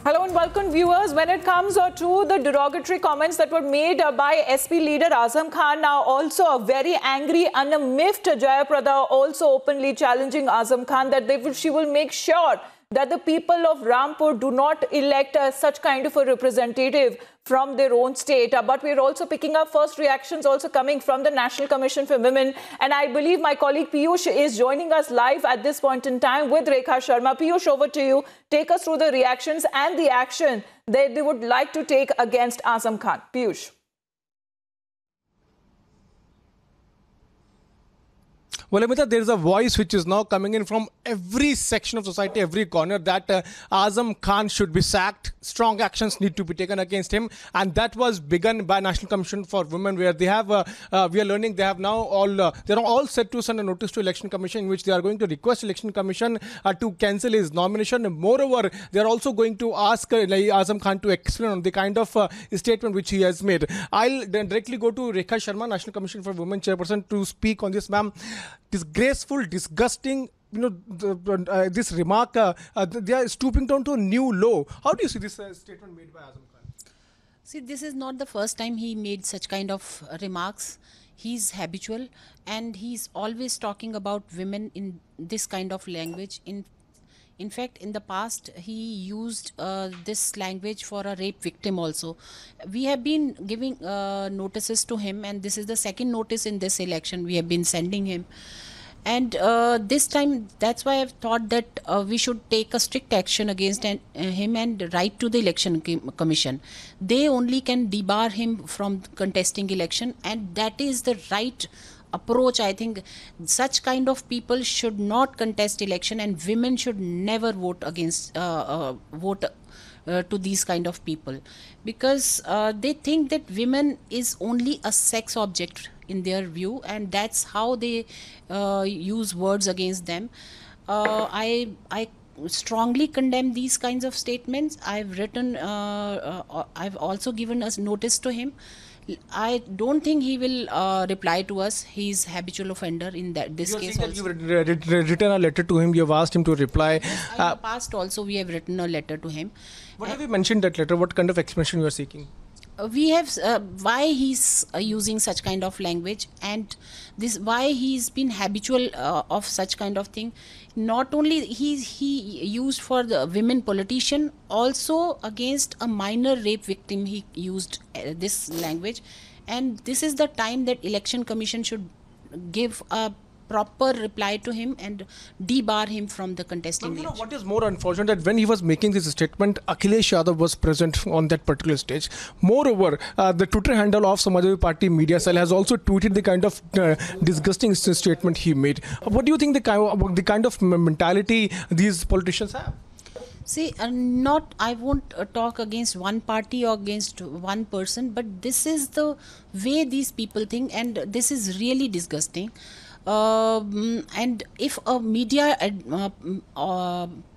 Hello and welcome viewers. When it comes to the derogatory comments that were made by SP leader Azam Khan, now also a very angry and a miffed Jayaprada also openly challenging Azam Khan that she will make sure that the people of Rampur do not elect such kind of a representative from their own state. But we're also picking up first reactions also coming from the National Commission for Women. And I believe my colleague Piyush is joining us live at this point in time with Rekha Sharma. Piyush, over to you. Take us through the reactions and the action that they would like to take against Azam Khan. Piyush. Well, Amita, there is a voice which is now coming in from every section of society, every corner, that Azam Khan should be sacked. Strong actions need to be taken against him. And that was begun by National Commission for Women, where they have, we are learning, they have now they're all set to send a notice to Election Commission in which they are going to request Election Commission to cancel his nomination. Moreover, they are also going to ask Azam Khan to explain on the kind of statement which he has made. I'll directly go to Rekha Sharma, National Commission for Women chairperson, to speak on this, ma'am. Disgraceful, disgusting, this remark, they are stooping down to a new low. How do you see this statement made by Azam Khan? See, this is not the first time he made such kind of remarks. He's habitual and he's always talking about women in this kind of language. In fact, in the past, he used this language for a rape victim also. We have been giving notices to him, and this is the second notice in this election we have been sending him. And this time, that's why I've thought that we should take a strict action against him and write to the Election Commission. They only can debar him from contesting election, and that is the right approach. I think such kind of people should not contest election, and women should never vote against to these kind of people, because they think that women is only a sex object in their view, and that's how they use words against them. I strongly condemn these kinds of statements. I've written, I've also given us notice to him. I don't think he will reply to us. He's habitual offender in this case also. You've written a letter to him. You've asked him to reply. Yes, in the past also we have written a letter to him. What have you mentioned that letter? What kind of explanation you are seeking? We have why he's using such kind of language, and this why he's been habitual of such kind of thing. Not only he used for the women politician, also against a minor rape victim he used this language. And this is the time that Election Commission should give a proper reply to him and debar him from the contesting election. What is more unfortunate that when he was making this statement, Akhilesh Yadav was present on that particular stage. Moreover, the Twitter handle of Samajwadi Party Media Cell has also tweeted the kind of disgusting statement he made. What do you think the kind of mentality these politicians have? See, I won't talk against one party or against one person, but this is the way these people think, and this is really disgusting. And if a media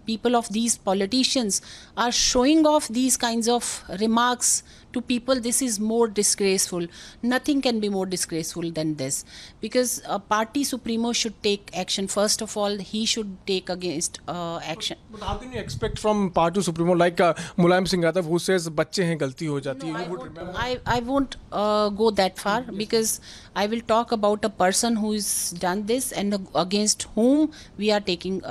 people of these politicians are showing off these kinds of remarks to people, this is more disgraceful. Nothing can be more disgraceful than this, because a party supremo should take action. First of all, he should take against action. But how can you expect from party supremo like Mulayam Singh Yadav, who says bachche hain galti ho jati hai? I won't go that far, because I will talk about a person who has done this and against whom we are taking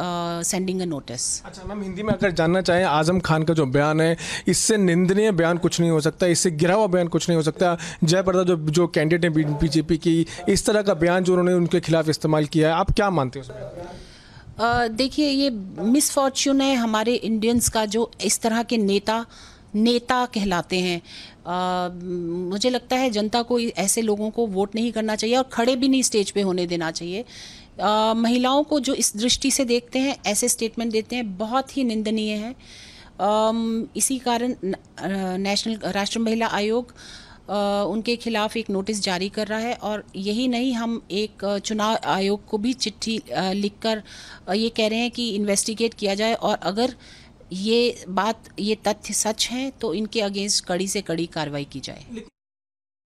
sending a notice. अच्छा ma'am, Hindi में अगर जानना चाहें, आजम खान का जो बयान है, इससे निंदनीय बयान कुछ नहीं हो सकता, इससे गिरा हुआ बयान कुछ नहीं हो सकता। जयप्रदा जो कैंडिडेट हैं बीजेपी की, इस तरह का बयान जो उन्होंने उनके खिलाफ इस्तेमाल किया है, आप क्या मानते हैं उसमें? देखिए, ये मिसफॉर्च्यून है हमारे इंडियंस का, जो इस तरह के नेता कहलाते हैं। मुझे लगता है जनता को ऐसे लोगों को वोट नहीं करना चाहिए और खड़े भी नहीं स्टेज पे होने देना चाहिए। महिलाओं को जो इस दृष्टि से देखते हैं, ऐसे स्टेटमेंट देते हैं, बहुत ही निंदनीय है। इसी कारण राष्ट्रीय महिला आयोग उनके खिलाफ एक नोटिस जारी कर रहा है, और यही नहीं, हम एक चुनाव आयोग को भी चिट्ठी लिखकर ये कह रहे हैं कि इन्वेस्टिगेट किया जाए, और अगर ये तथ्य सच हैं तो इनके अगेंस्ट कड़ी से कड़ी कार्रवाई की जाए।